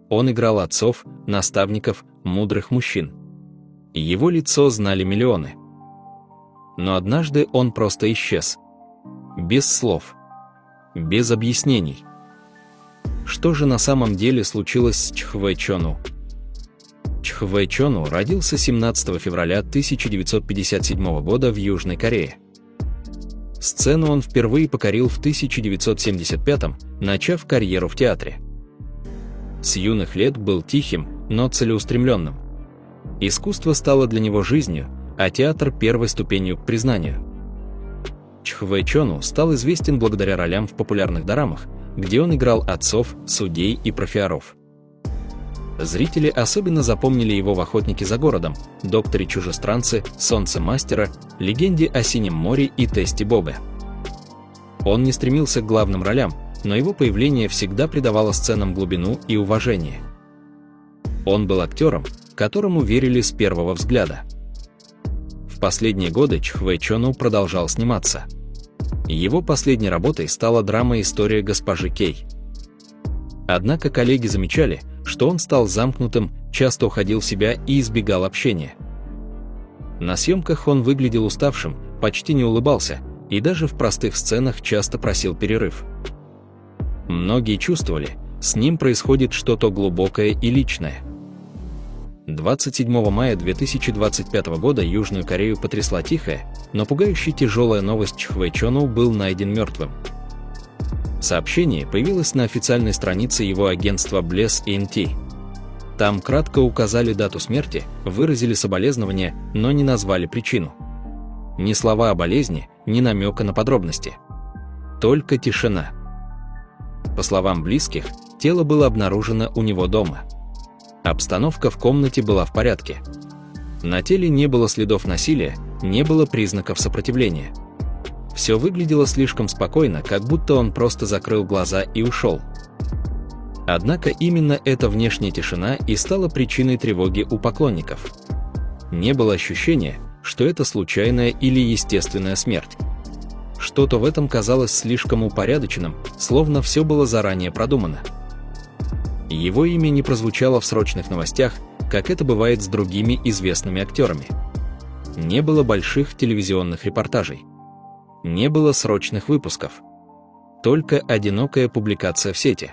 Он играл отцов, наставников, мудрых мужчин. Его лицо знали миллионы. Но однажды он просто исчез. Без слов. Без объяснений. Что же на самом деле случилось с Чхве Чону? Чхве Чону родился 17 февраля 1957 года в Южной Корее. Сцену он впервые покорил в 1975-м, начав карьеру в театре. С юных лет был тихим, но целеустремленным. Искусство стало для него жизнью, а театр – первой ступенью к признанию. Чхве Чону стал известен благодаря ролям в популярных дорамах, где он играл отцов, судей и профессоров. Зрители особенно запомнили его в «Охотнике за городом», «Докторе чужестранце», «Солнце мастера», «Легенде о синем море» и «Тесте Бобе». Он не стремился к главным ролям, но его появление всегда придавало сценам глубину и уважение. Он был актером, которому верили с первого взгляда. В последние годы Чхве Чону продолжал сниматься. Его последней работой стала драма «История госпожи Кей». Однако коллеги замечали, что он стал замкнутым, часто уходил в себя и избегал общения. На съемках он выглядел уставшим, почти не улыбался и даже в простых сценах часто просил перерыв. Многие чувствовали, с ним происходит что-то глубокое и личное. 27 мая 2025 года Южную Корею потрясла тихая, но пугающе тяжелая новость: Чхве Чону был найден мертвым. Сообщение появилось на официальной странице его агентства Bless ENT. Там кратко указали дату смерти, выразили соболезнования, но не назвали причину. Ни слова о болезни, ни намека на подробности. Только тишина. По словам близких, тело было обнаружено у него дома. Обстановка в комнате была в порядке. На теле не было следов насилия, не было признаков сопротивления. Все выглядело слишком спокойно, как будто он просто закрыл глаза и ушел. Однако именно эта внешняя тишина и стала причиной тревоги у поклонников. Не было ощущения, что это случайная или естественная смерть. Что-то в этом казалось слишком упорядоченным, словно все было заранее продумано. Его имя не прозвучало в срочных новостях, как это бывает с другими известными актерами. Не было больших телевизионных репортажей. Не было срочных выпусков. Только одинокая публикация в сети.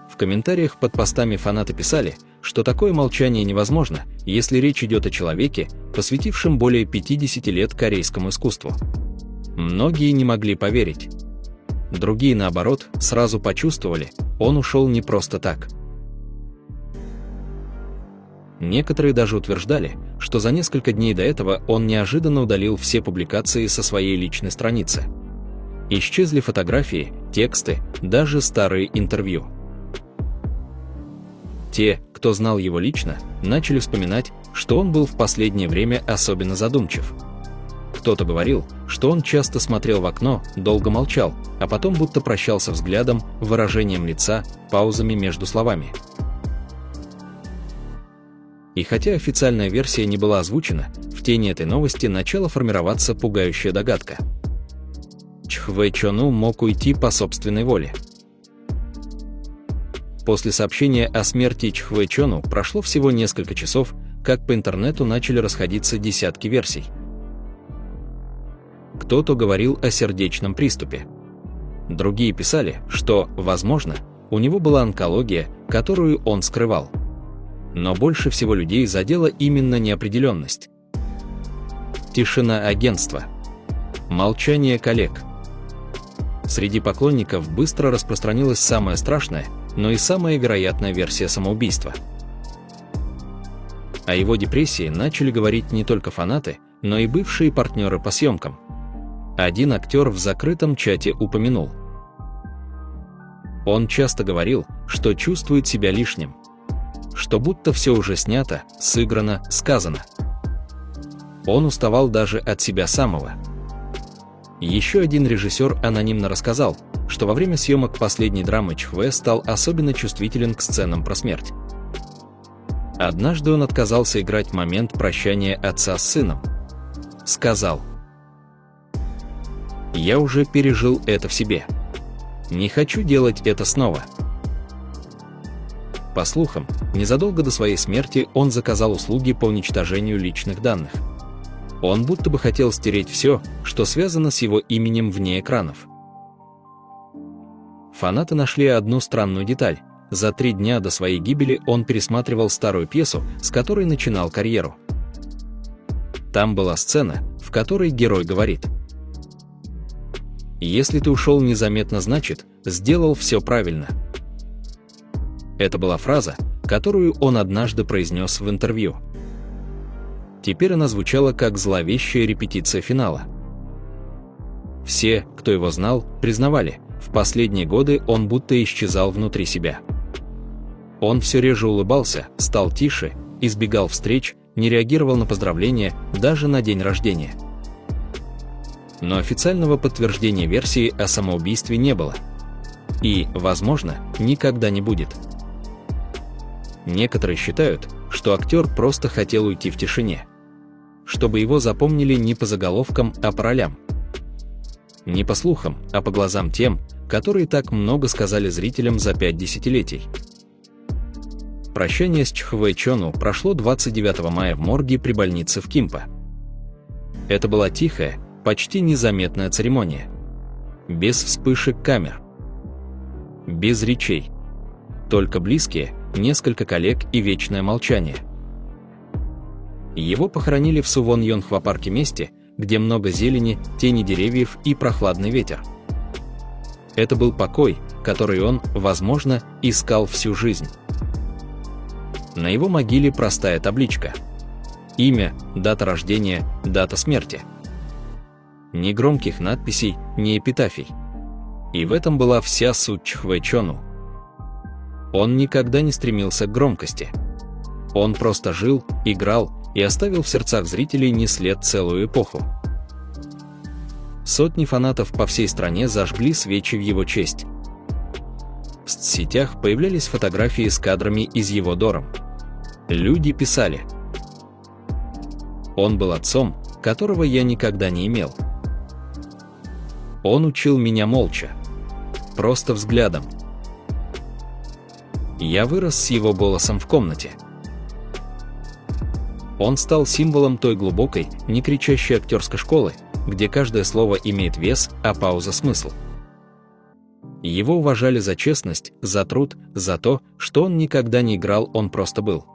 В комментариях под постами фанаты писали, что такое молчание невозможно, если речь идет о человеке, посвятившем более 50 лет корейскому искусству. Многие не могли поверить. Другие, наоборот, сразу почувствовали, он ушел не просто так. Некоторые даже утверждали, что за несколько дней до этого он неожиданно удалил все публикации со своей личной страницы. Исчезли фотографии, тексты, даже старые интервью. Те, кто знал его лично, начали вспоминать, что он был в последнее время особенно задумчив. Кто-то говорил, что он часто смотрел в окно, долго молчал, а потом будто прощался взглядом, выражением лица, паузами между словами. И хотя официальная версия не была озвучена, в тени этой новости начала формироваться пугающая догадка. Чхве Чону мог уйти по собственной воле. После сообщения о смерти Чхве Чону прошло всего несколько часов, как по интернету начали расходиться десятки версий. Кто-то говорил о сердечном приступе. Другие писали, что, возможно, у него была онкология, которую он скрывал. Но больше всего людей задела именно неопределенность. Тишина агентства. Молчание коллег. Среди поклонников быстро распространилась самая страшная, но и самая вероятная версия самоубийства. О его депрессии начали говорить не только фанаты, но и бывшие партнеры по съемкам. Один актер в закрытом чате упомянул. Он часто говорил, что чувствует себя лишним. Что будто все уже снято, сыграно, сказано. Он уставал даже от себя самого. Еще один режиссер анонимно рассказал, что во время съемок последней драмы Чхве стал особенно чувствителен к сценам про смерть. Однажды он отказался играть момент прощания отца с сыном. Сказал: «Я уже пережил это в себе. Не хочу делать это снова». По слухам, незадолго до своей смерти он заказал услуги по уничтожению личных данных. Он будто бы хотел стереть все, что связано с его именем вне экранов. Фанаты нашли одну странную деталь. За 3 дня до своей гибели он пересматривал старую пьесу, с которой начинал карьеру. Там была сцена, в которой герой говорит: «Если ты ушел незаметно, значит, сделал все правильно». Это была фраза, которую он однажды произнес в интервью. Теперь она звучала как зловещая репетиция финала. Все, кто его знал, признавали, в последние годы он будто исчезал внутри себя. Он все реже улыбался, стал тише, избегал встреч, не реагировал на поздравления, даже на день рождения. Но официального подтверждения версии о самоубийстве не было. И, возможно, никогда не будет. Некоторые считают, что актер просто хотел уйти в тишине, чтобы его запомнили не по заголовкам, а по ролям. Не по слухам, а по глазам тем, которые так много сказали зрителям за 5 десятилетий. Прощание с Чхве Чону прошло 29 мая в морге при больнице в Кимпа. Это была тихая, почти незаметная церемония. Без вспышек камер. Без речей. Только близкие, несколько коллег и вечное молчание. Его похоронили в Сувон-Йонхва-парке, месте, где много зелени, тени деревьев и прохладный ветер. Это был покой, который он, возможно, искал всю жизнь. На его могиле простая табличка. Имя, дата рождения, дата смерти. Ни громких надписей, ни эпитафий. И в этом была вся суть Чхве Чону. Он никогда не стремился к громкости. Он просто жил, играл и оставил в сердцах зрителей не след целую эпоху. Сотни фанатов по всей стране зажгли свечи в его честь. В соцсетях появлялись фотографии с кадрами из его дором. Люди писали: «Он был отцом, которого я никогда не имел. Он учил меня молча, просто взглядом. Я вырос с его голосом в комнате. Он стал символом той глубокой, не кричащей актерской школы, где каждое слово имеет вес, а пауза — смысл. Его уважали за честность, за труд, за то, что он никогда не играл, он просто был.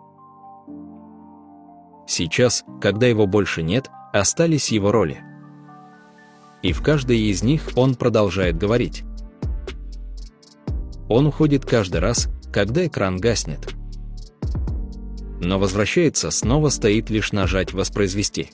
Сейчас, когда его больше нет, остались его роли. И в каждой из них он продолжает говорить. Он уходит каждый раз, когда экран гаснет. Но возвращается, снова стоит лишь нажать «Воспроизвести».